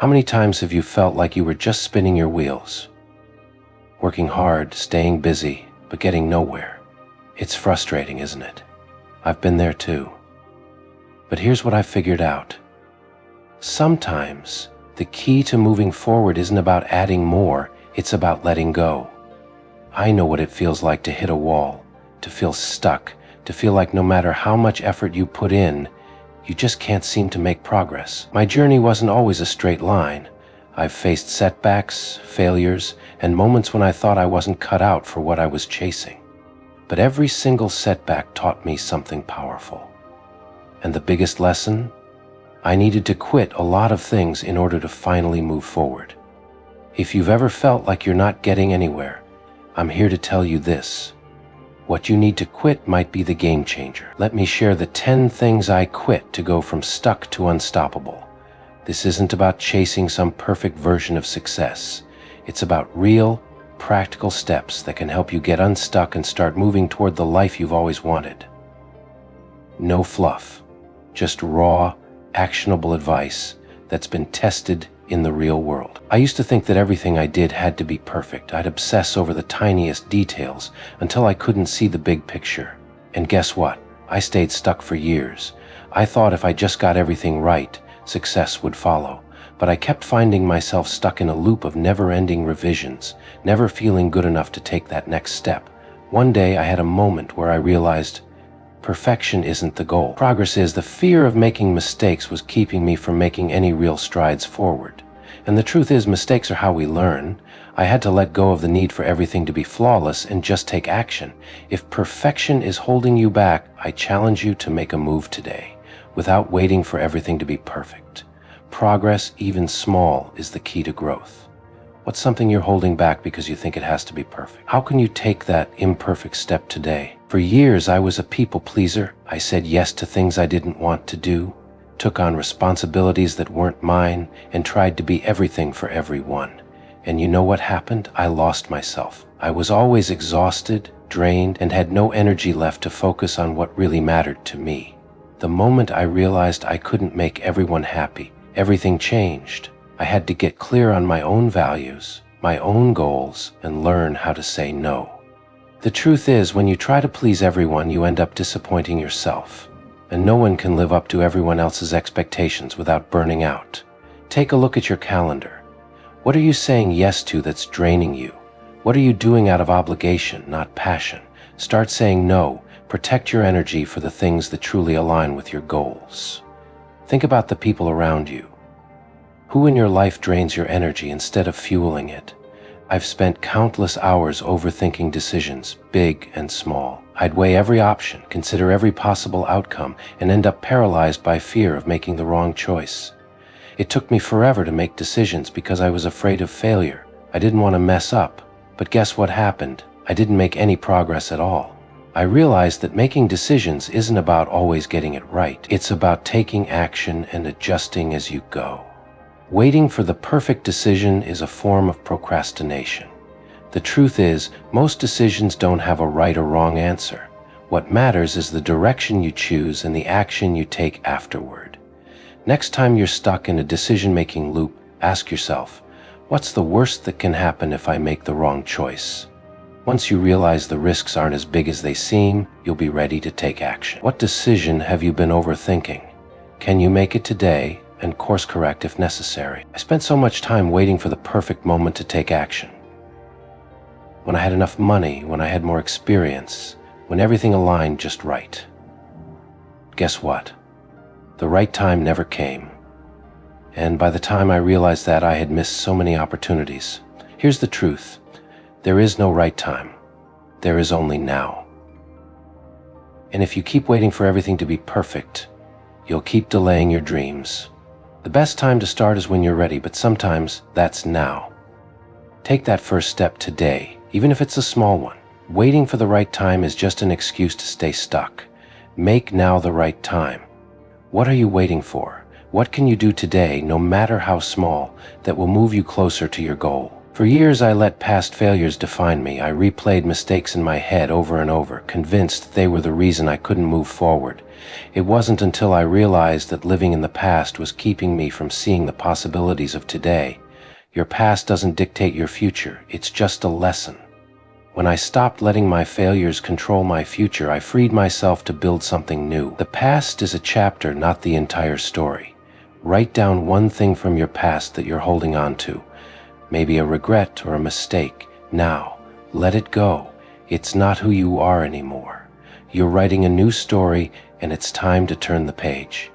How many times have you felt like you were just spinning your wheels, working hard, staying busy, but getting nowhere? It's frustrating, isn't it? I've been there too. But here's what I figured out. Sometimes the key to moving forward isn't about adding more, it's about letting go. I know what it feels like to hit a wall, to feel stuck, to feel like no matter how much effort you put in, you just can't seem to make progress. My journey wasn't always a straight line. I've faced setbacks, failures, and moments when I thought I wasn't cut out for what I was chasing. But every single setback taught me something powerful. And the biggest lesson? I needed to quit a lot of things in order to finally move forward. If you've ever felt like you're not getting anywhere, I'm here to tell you this. What you need to quit might be the game changer. Let me share the 10 things I quit to go from stuck to unstoppable. This isn't about chasing some perfect version of success. It's about real, practical steps that can help you get unstuck and start moving toward the life you've always wanted. No fluff, just raw, actionable advice that's been tested in the real world. I used to think that everything I did had to be perfect. I'd obsess over the tiniest details until I couldn't see the big picture. And guess what? I stayed stuck for years. I thought if I just got everything right, success would follow. But I kept finding myself stuck in a loop of never-ending revisions, never feeling good enough to take that next step. One day I had a moment where I realized perfection isn't the goal. Progress is. The fear of making mistakes was keeping me from making any real strides forward. And the truth is, mistakes are how we learn. I had to let go of the need for everything to be flawless and just take action. If perfection is holding you back, I challenge you to make a move today, without waiting for everything to be perfect. Progress, even small, is the key to growth. What's something you're holding back because you think it has to be perfect? How can you take that imperfect step today? For years, I was a people pleaser. I said yes to things I didn't want to do, took on responsibilities that weren't mine, and tried to be everything for everyone. And you know what happened? I lost myself. I was always exhausted, drained, and had no energy left to focus on what really mattered to me. The moment I realized I couldn't make everyone happy, everything changed. I had to get clear on my own values, my own goals, and learn how to say no. The truth is, when you try to please everyone, you end up disappointing yourself. And no one can live up to everyone else's expectations without burning out. Take a look at your calendar. What are you saying yes to that's draining you? What are you doing out of obligation, not passion? Start saying no. Protect your energy for the things that truly align with your goals. Think about the people around you. Who in your life drains your energy instead of fueling it? I've spent countless hours overthinking decisions, big and small. I'd weigh every option, consider every possible outcome, and end up paralyzed by fear of making the wrong choice. It took me forever to make decisions because I was afraid of failure. I didn't want to mess up. But guess what happened? I didn't make any progress at all. I realized that making decisions isn't about always getting it right. It's about taking action and adjusting as you go. Waiting for the perfect decision is a form of procrastination. The truth is, most decisions don't have a right or wrong answer. What matters is the direction you choose and the action you take afterward. Next time you're stuck in a decision-making loop, ask yourself, what's the worst that can happen if I make the wrong choice? Once you realize the risks aren't as big as they seem, you'll be ready to take action. What decision have you been overthinking? Can you make it today and course correct if necessary? I spent so much time waiting for the perfect moment to take action. When I had enough money, when I had more experience, when everything aligned just right. Guess what? The right time never came. And by the time I realized that, I had missed so many opportunities. Here's the truth. There is no right time. There is only now. And if you keep waiting for everything to be perfect, you'll keep delaying your dreams. The best time to start is when you're ready, but sometimes that's now. Take that first step today, even if it's a small one. Waiting for the right time is just an excuse to stay stuck. Make now the right time. What are you waiting for? What can you do today, no matter how small, that will move you closer to your goal? For years I let past failures define me. I replayed mistakes in my head over and over, convinced they were the reason I couldn't move forward. It wasn't until I realized that living in the past was keeping me from seeing the possibilities of today. Your past doesn't dictate your future, it's just a lesson. When I stopped letting my failures control my future, I freed myself to build something new. The past is a chapter, not the entire story. Write down one thing from your past that you're holding on to. Maybe a regret or a mistake. Now, let it go. It's not who you are anymore. You're writing a new story, and it's time to turn the page.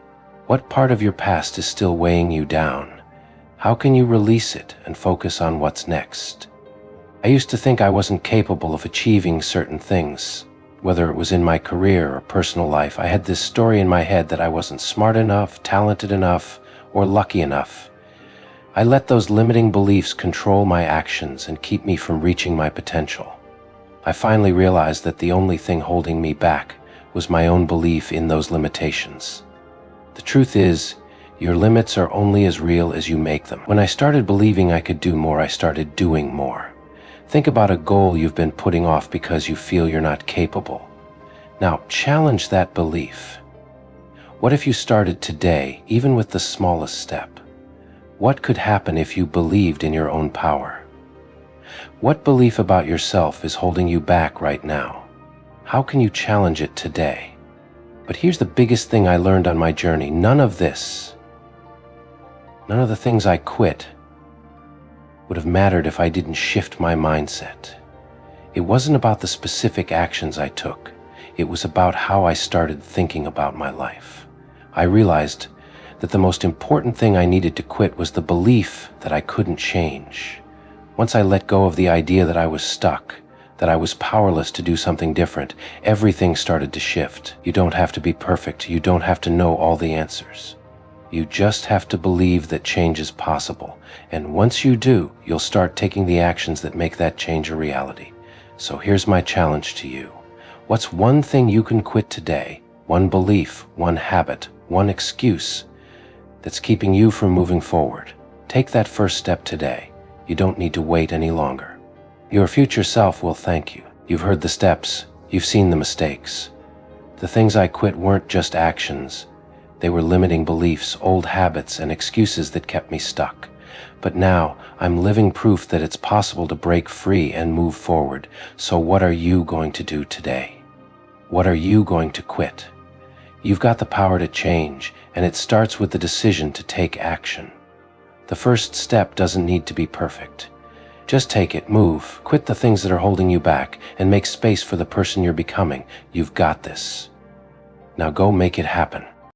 What part of your past is still weighing you down? How can you release it and focus on what's next? I used to think I wasn't capable of achieving certain things. Whether it was in my career or personal life, I had this story in my head that I wasn't smart enough, talented enough, or lucky enough. I let those limiting beliefs control my actions and keep me from reaching my potential. I finally realized that the only thing holding me back was my own belief in those limitations. The truth is, your limits are only as real as you make them. When I started believing I could do more, I started doing more. Think about a goal you've been putting off because you feel you're not capable. Now, challenge that belief. What if you started today, even with the smallest step? What could happen if you believed in your own power? What belief about yourself is holding you back right now? How can you challenge it today? But here's the biggest thing I learned on my journey. None of the things I quit would have mattered if I didn't shift my mindset. It wasn't about the specific actions I took. It was about how I started thinking about my life. I realized that the most important thing I needed to quit was the belief that I couldn't change. Once I let go of the idea that I was stuck, that I was powerless to do something different, everything started to shift. You don't have to be perfect. You don't have to know all the answers. You just have to believe that change is possible. And once you do, you'll start taking the actions that make that change a reality. So here's my challenge to you. What's one thing you can quit today? One belief, one habit, one excuse that's keeping you from moving forward. Take that first step today. You don't need to wait any longer. Your future self will thank you. You've heard the steps. You've seen the mistakes. The things I quit weren't just actions. They were limiting beliefs, old habits, and excuses that kept me stuck. But now, I'm living proof that it's possible to break free and move forward. So what are you going to do today? What are you going to quit? You've got the power to change, and it starts with the decision to take action. The first step doesn't need to be perfect. Just take it, move, quit the things that are holding you back, and make space for the person you're becoming. You've got this. Now go make it happen.